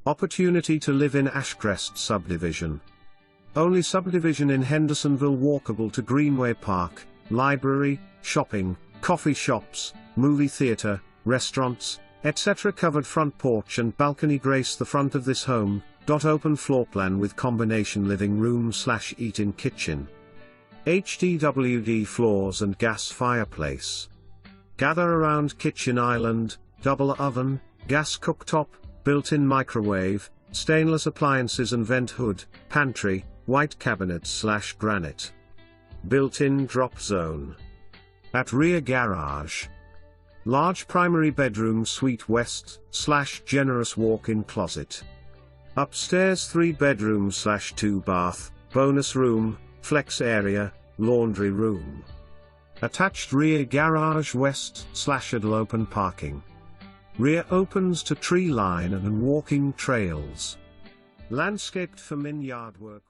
Opportunity to live in ASHCREST subdivision. Only subdivision in Hendersonville, walkable to Greenway Park, library, shopping, coffee shops, movie theater, restaurants, etc. Covered front porch and balcony grace the front of this home.Open floor plan with combination living room/eat-in kitchen. HDWD floors and gas fireplace. Gather around kitchen island, double oven, gas cooktop, built-in microwave, stainless appliances and vent hood, pantry, white cabinets/granite. Built-in drop zone. Att Rear Garage. Large primary bedroom suite west/generous walk-in closet. Upstairs 3 bedroom/2 bath, bonus room, flex area, laundry room. Attached rear garage west/open parking. Rear opens to tree line and walking trails. Landscaped for min yard work.